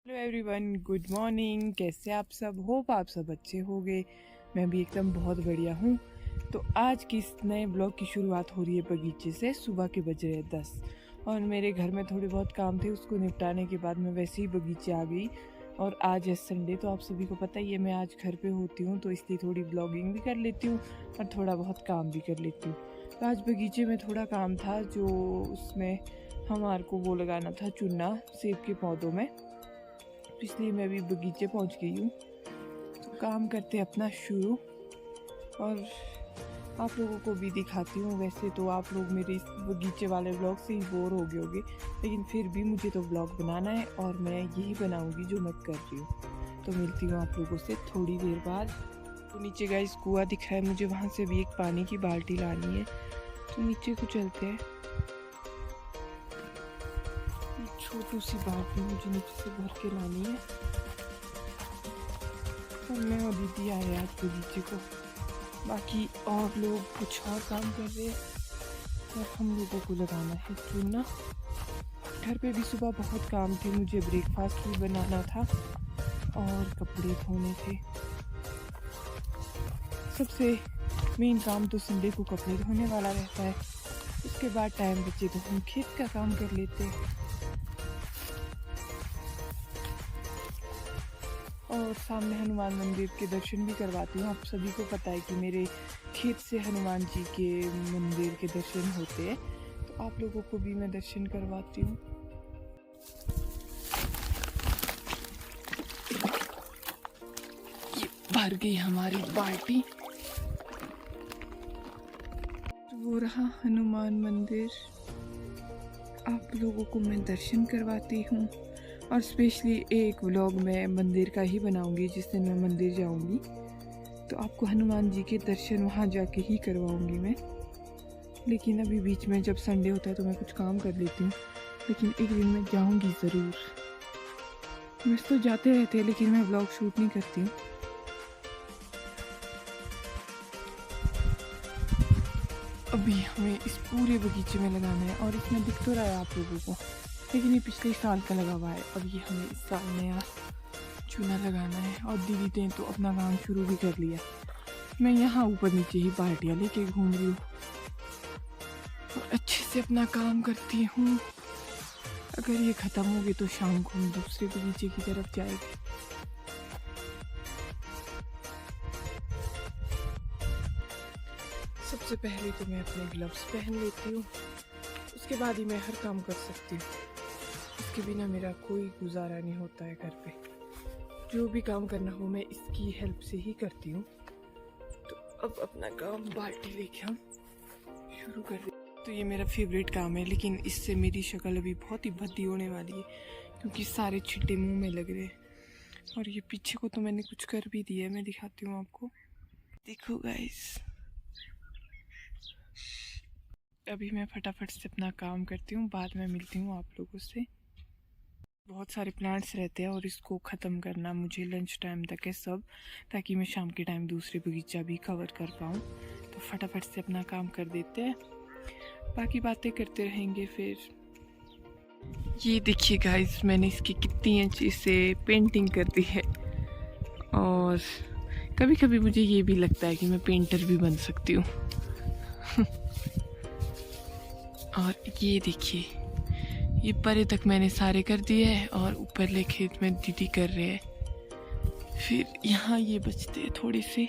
Hello everyone, good morning. कैसे आप सब? होप आप सब अच्छे होंगे। मैं भी एकदम बहुत बढ़िया हूँ। तो आज की इस नए ब्लॉग की शुरुआत हो रही है बगीचे से। सुबह के बज रहे हैं 10 और मेरे घर में थोड़े बहुत काम थे, उसको निपटाने के बाद मैं वैसे ही बगीचे आ गई। और आज है संडे, तो आप सभी को पता ही है मैं आज घर पे होती हूँ, तो इसलिए थोड़ी ब्लॉगिंग भी कर लेती हूँ और थोड़ा बहुत काम भी कर लेती हूँ। तो आज बगीचे में थोड़ा काम था, जो उसमें हमारे को वो लगाना था चुना सेब के पौधों में, इसलिए मैं अभी बगीचे पहुंच गई हूँ। तो काम करते अपना शुरू और आप लोगों को भी दिखाती हूँ। वैसे तो आप लोग मेरे इस बगीचे वाले व्लॉग से ही बोर हो गए होंगे, लेकिन फिर भी मुझे तो व्लॉग बनाना है और मैं यही बनाऊँगी जो मैं कर रही हूँ। तो मिलती हूँ आप लोगों से थोड़ी देर बाद। तो नीचे गाइस कुआं दिख रहा है मुझे, वहाँ से भी एक पानी की बाल्टी लानी है, तो नीचे को चलते हैं। छोटी सी बाल्टी मुझे नीचे से भर के लानी है और मैं और दीदी आए आज बगीचे को। बाकी और लोग कुछ और काम कर रहे हैं और हम लोगों को लगाना है चूना। घर पे भी सुबह बहुत काम थे, मुझे ब्रेकफास्ट भी बनाना था और कपड़े धोने थे। सबसे मेन काम तो संडे को कपड़े धोने वाला रहता है। उसके बाद टाइम बचे तो हम खेत का काम कर लेते हैं। और सामने हनुमान मंदिर के दर्शन भी करवाती हूँ। आप सभी को पता है कि मेरे खेत से हनुमान जी के मंदिर के दर्शन होते हैं, तो आप लोगों को भी मैं दर्शन करवाती हूँ। ये भर गई हमारी बाल्टी। तो वो रहा हनुमान मंदिर, आप लोगों को मैं दर्शन करवाती हूँ। और स्पेशली एक व्लॉग मैं मंदिर का ही बनाऊंगी जिस दिन मैं मंदिर जाऊंगी, तो आपको हनुमान जी के दर्शन वहाँ जाके ही करवाऊंगी मैं। लेकिन अभी बीच में जब संडे होता है तो मैं कुछ काम कर लेती हूँ, लेकिन एक दिन मैं जाऊंगी ज़रूर। वैसे तो जाते रहते हैं लेकिन मैं व्लॉग शूट नहीं करती हूँ। अभी हमें इस पूरे बगीचे में लगाना है और इसमें दिख तो रहा है आप लोगों को, लेकिन ये पिछले साल का लगा हुआ है। अब ये हमें इस साल नया चूना लगाना है और दीदी ने तो अपना काम शुरू भी कर लिया। मैं यहाँ ऊपर नीचे ही बाल्टियाँ लेके घूम रही हूँ और अच्छे से अपना काम करती हूँ। अगर ये ख़त्म हो गई तो शाम को हम दूसरे बगीचे की तरफ जाएंगे। सबसे पहले तो मैं अपने ग्लव्स पहन लेती हूँ, उसके बाद ही मैं हर काम कर सकती हूँ। इसके बिना मेरा कोई गुजारा नहीं होता है घर पे। जो भी काम करना हो मैं इसकी हेल्प से ही करती हूँ। तो अब अपना काम बाल्टी लेके हम शुरू कर रहे। तो ये मेरा फेवरेट काम है, लेकिन इससे मेरी शक्ल अभी बहुत ही भद्दी होने वाली है क्योंकि सारे छिट्टे मुंह में लग रहे हैं। और ये पीछे को तो मैंने कुछ कर भी दिया है, मैं दिखाती हूँ आपको। देखो गाइस, अभी मैं फटाफट से अपना काम करती हूँ, बाद में मिलती हूँ आप लोगों से। बहुत सारे प्लांट्स रहते हैं और इसको ख़त्म करना मुझे लंच टाइम तक है सब, ताकि मैं शाम के टाइम दूसरे बगीचा भी कवर कर पाऊँ। तो फटाफट से अपना काम कर देते हैं, बाकी बातें करते रहेंगे फिर। ये देखिए गाइस, मैंने इसकी कितनी अच्छी से पेंटिंग कर दी है और कभी कभी मुझे ये भी लगता है कि मैं पेंटर भी बन सकती हूँ। और ये देखिए, ये परे तक मैंने सारे कर दिए हैं और ऊपरले खेत में दीदी कर रहे हैं। फिर यहाँ ये बचते हैं थोड़े से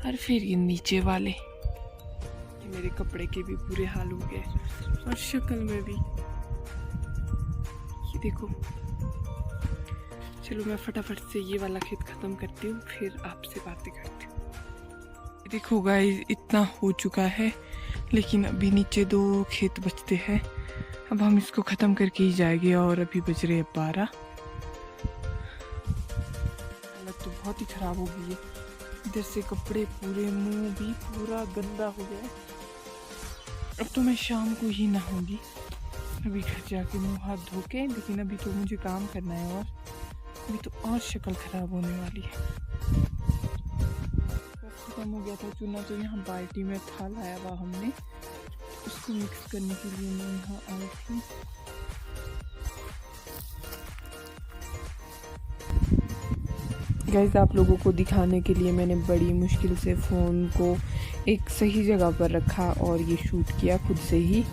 और फिर ये नीचे वाले। ये मेरे कपड़े के भी बुरे हाल हो गए और शक्ल में भी, ये देखो। चलो मैं फटाफट से ये वाला खेत ख़त्म करती हूँ, फिर आपसे बातें करती हूँ। देखो गाइस, इतना हो चुका है, लेकिन अभी नीचे 2 खेत बचते हैं। अब हम इसको ख़त्म करके ही जाएंगे और अभी बज रहे हैं 12। हालत तो बहुत ही ख़राब हो गई है, इधर से कपड़े पूरे, मुंह भी पूरा गंदा हो गया है। अब तो मैं शाम को ही नहाऊंगी, अभी घर जाके मुंह हाथ धो के। लेकिन अभी तो मुझे काम करना है और अभी तो और शक्ल ख़राब होने वाली है। बस ख़त्म हो गया था चूना, तो यहाँ बाल्टी में था लाया हुआ हमने, उसको मिक्स करने के लिए मैं यहाँ आई थी। गाइस आप लोगों को दिखाने के लिए मैंने बड़ी मुश्किल से फ़ोन को एक सही जगह पर रखा और ये शूट किया खुद से ही।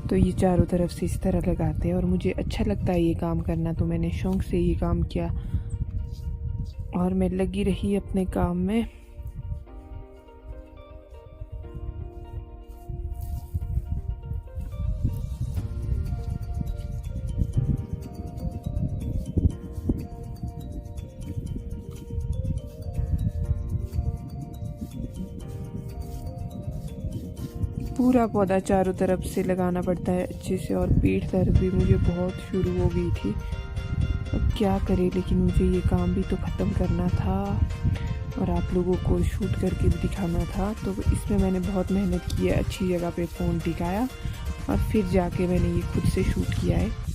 तो ये चारों तरफ से इस तरह लगाते हैं और मुझे अच्छा लगता है ये काम करना, तो मैंने शौक़ से ये काम किया और मैं लगी रही अपने काम में। पूरा पौधा चारों तरफ से लगाना पड़ता है अच्छे से, और पीठ दर्द भी मुझे बहुत शुरू हो गई थी। अब क्या करें, लेकिन मुझे ये काम भी तो ख़त्म करना था और आप लोगों को शूट करके भी दिखाना था। तो इसमें मैंने बहुत मेहनत की है, अच्छी जगह पे फ़ोन टिकाया और फिर जाके मैंने ये खुद से शूट किया है।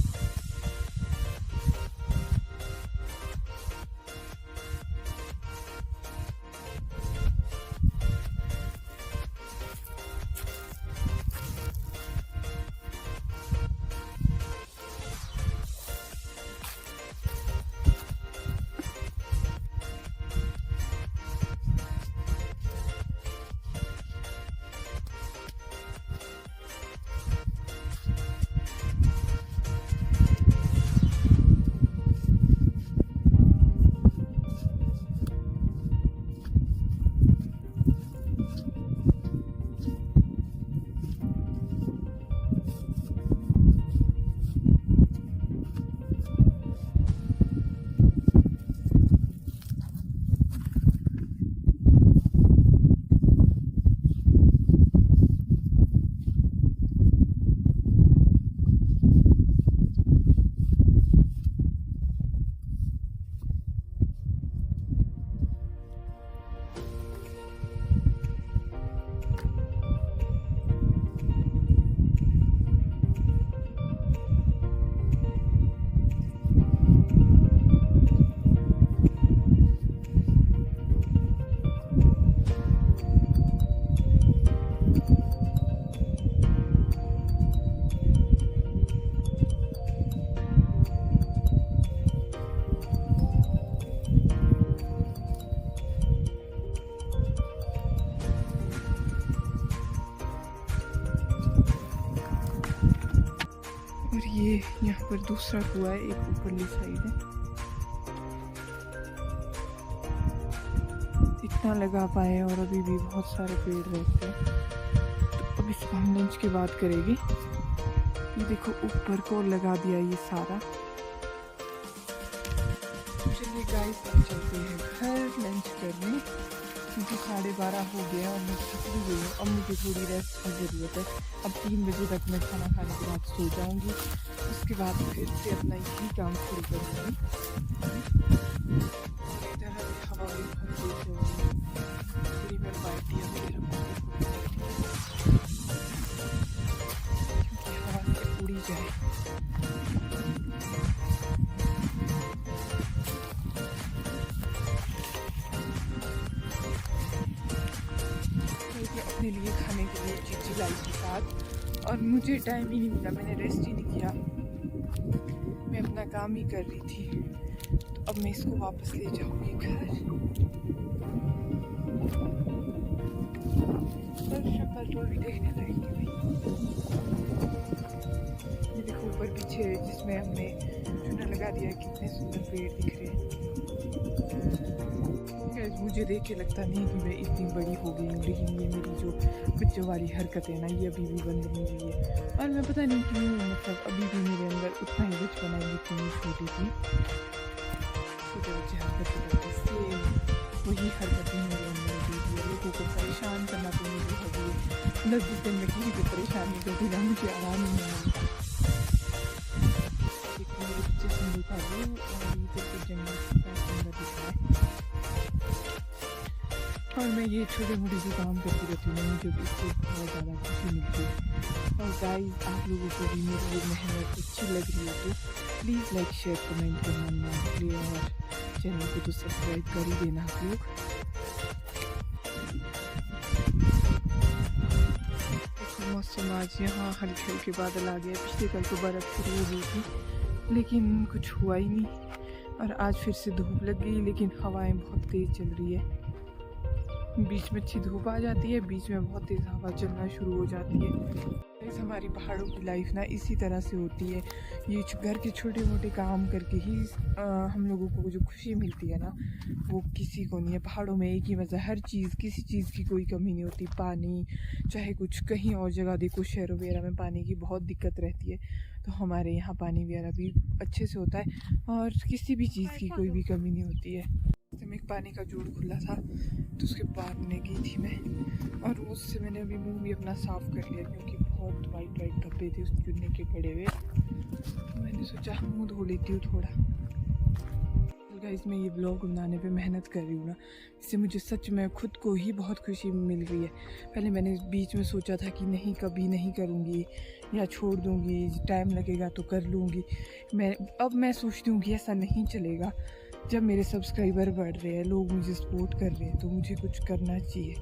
और ये यहाँ पर दूसरा कुआ है, एक ऊपरली साइड है। इतना लगा पाए और अभी भी बहुत सारे पेड़ रहते हैं। तो अब इसको हम लंच के बाद करेंगे। ये देखो ऊपर को लगा दिया ये सारा। चलिए गाइस अब चलते हैं घर लंच करने, क्योंकि 12:30 हो गया और मैं थक भी गई हूँ। अब मुझे थोड़ी रेस्ट की ज़रूरत है। अब 3 बजे तक मैं खाना खाने के बाद सो जाऊँगी, उसके बाद फिर से अपना यही काम शुरू करूँगी। इधर हवा भी बहुत तेज हो रही है, थोड़ी मैं बाल्टियाँ वगैरह क्योंकि हवा से उड़ी जाए। अपने लिए खाने के लिए चीज़ लाई के साथ, और मुझे टाइम ही नहीं मिला, मैंने रेस्ट ही नहीं किया, मैं अपना काम ही कर रही थी। तो अब मैं इसको वापस ले जाऊंगी घर। पेट्रोल भी देखने लगेंगे भाई। ये देखो ऊपर पीछे जिसमें हमने चूना लगा दिया, कितने सुंदर पेड़ दिख रहे हैं। मुझे देख के लगता नहीं कि मैं इतनी बड़ी हो गई हूँ, लेकिन ये मेरी जो बच्चों वाली हरकत है ना, ये अभी भी बंद नहीं हुई है। और मैं पता नहीं क्यों, मतलब अभी भी मेरे अंदर उतना ही बचपन है जितनी छोटी थी। छोटे बच्चे हरकतें करते सेम वही हरकतें मेरे अंदर अभी भी है। लोगों को परेशान करना तो मुझे हॉबी है। 10 दिन में किसी को परेशान नहीं करती ना, मुझे आराम नहीं मिलता। मेरे बच्चे सुंदर था वो, और इधर के जंगल कितना सुंदर दिख रहा है। और मैं ये छोटे मोटे से काम करती रहती हूँ, मुझे इससे बहुत ज़्यादा खुशी मिलती है। और गाइस आप लोगों को भी मेरी ये मेहनत अच्छी लग रही है तो प्लीज़ लाइक शेयर कमेंट करना ना भूलिए, और चैनल को तो सब्सक्राइब कर ही देना आप लोग। मौसम आज यहाँ हल्के हल्के बादल आ गए। पिछले कल तो बर्फ़ शुरू हो गई थी, लेकिन कुछ हुआ ही नहीं। और आज फिर से धूप लग गई, लेकिन हवाएं बहुत तेज़ चल रही है। बीच में अच्छी धूप आ जाती है, बीच में बहुत तेज़ हवा चलना शुरू हो जाती है। इस हमारी पहाड़ों की लाइफ ना इसी तरह से होती है। ये घर के छोटे मोटे काम करके ही हम लोगों को जो खुशी मिलती है ना, वो किसी को नहीं है। पहाड़ों में एक ही मज़ा, हर चीज़, किसी चीज़ की कोई कमी नहीं होती। पानी चाहे कुछ, कहीं और जगह देखो शहरों वगैरह में पानी की बहुत दिक्कत रहती है, तो हमारे यहाँ पानी वगैरह भी अच्छे से होता है और किसी भी चीज़ की कोई भी कमी नहीं होती है। में एक पानी का जोड़ खुला था, तो उसके पार में गई थी मैं, और उससे मैंने अभी मुंह भी अपना साफ़ कर लिया, क्योंकि बहुत वाइट वाइट धब्बे थे उस चुनने के पड़े हुए। तो मैंने सोचा मुंह धो लेती हूँ थोड़ा। गाइस, मैं ये ब्लॉग बनाने पे मेहनत कर रही हूँ ना, इससे मुझे सच में खुद को ही बहुत खुशी मिल रही है। पहले मैंने बीच में सोचा था कि नहीं, कभी नहीं करूँगी या छोड़ दूँगी, टाइम लगेगा तो कर लूँगी। अब मैं सोचती हूँ कि ऐसा नहीं चलेगा। जब मेरे सब्सक्राइबर बढ़ रहे हैं, लोग मुझे सपोर्ट कर रहे हैं, तो मुझे कुछ करना चाहिए।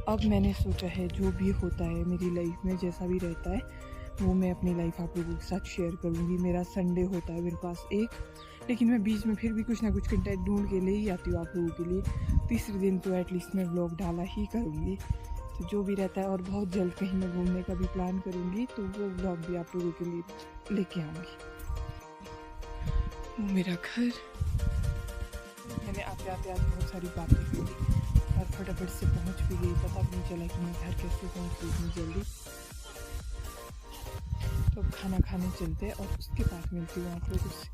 अब मैंने सोचा है जो भी होता है मेरी लाइफ में, जैसा भी रहता है, वो मैं अपनी लाइफ आप लोगों के साथ शेयर करूँगी। मेरा संडे होता है मेरे पास एक, लेकिन मैं बीच में फिर भी कुछ ना कुछ कंटेंट ढूंढ के ले ही आती हूँ आप लोगों के लिए। तीसरे दिन तो एटलीस्ट मैं व्लॉग डाला ही करूँगी। तो जो भी रहता है, और बहुत जल्द कहीं मैं घूमने का भी प्लान करूँगी, तो वो व्लॉग भी आप लोगों के लिए लेके आऊँगी। वो मेरा घर, मैंने आते आते आज बहुत सारी बातें की और फटाफट से पहुंच भी गई। पता भी नहीं चला कि मैं घर कैसे पहुंच गई इतनी जल्दी। तो अब खाना खाने चलते हैं और उसके बाद मिलती हूँ आप लोगों से।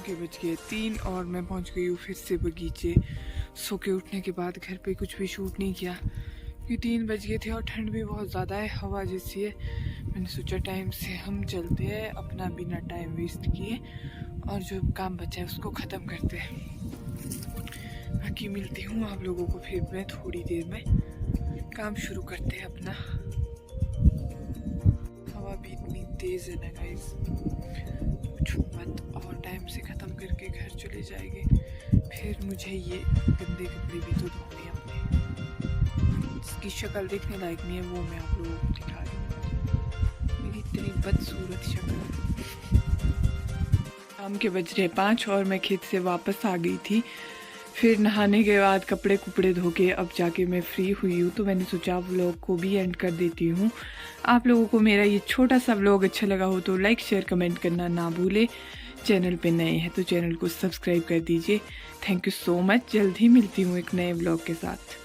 के बज गए 3 और मैं पहुंच गई हूँ फिर से बगीचे। सो के उठने के बाद घर पे कुछ भी शूट नहीं किया, क्योंकि 3 बज गए थे और ठंड भी बहुत ज़्यादा है, हवा जैसी है। मैंने सोचा टाइम से हम चलते हैं, अपना बिना टाइम वेस्ट किए, और जो काम बचा है उसको ख़त्म करते हैं। बाकी मिलती हूँ आप लोगों को फिर मैं थोड़ी देर में। काम शुरू करते हैं अपना। हवा भी इतनी तेज़ है ना गाइस, मत, और टाइम से ख़त्म करके घर चले जाएंगे। फिर मुझे ये गंदे कपड़े भी तो धोने अपने, इसकी शक्ल देखने लायक नहीं है, वो मैं आप लोगों को दिखा रही हूँ। मेरी इतनी बदसूरत शक्ल। शाम के बज रहे 5 और मैं खेत से वापस आ गई थी। फिर नहाने के बाद कपड़े कुपड़े धो के अब जाके मैं फ्री हुई हूँ, तो मैंने सोचा व्लॉग को भी एंड कर देती हूँ। आप लोगों को मेरा ये छोटा सा व्लॉग अच्छा लगा हो तो लाइक शेयर कमेंट करना ना भूले। चैनल पे नए हैं तो चैनल को सब्सक्राइब कर दीजिए। Thank you so much. जल्द ही मिलती हूँ एक नए व्लॉग के साथ।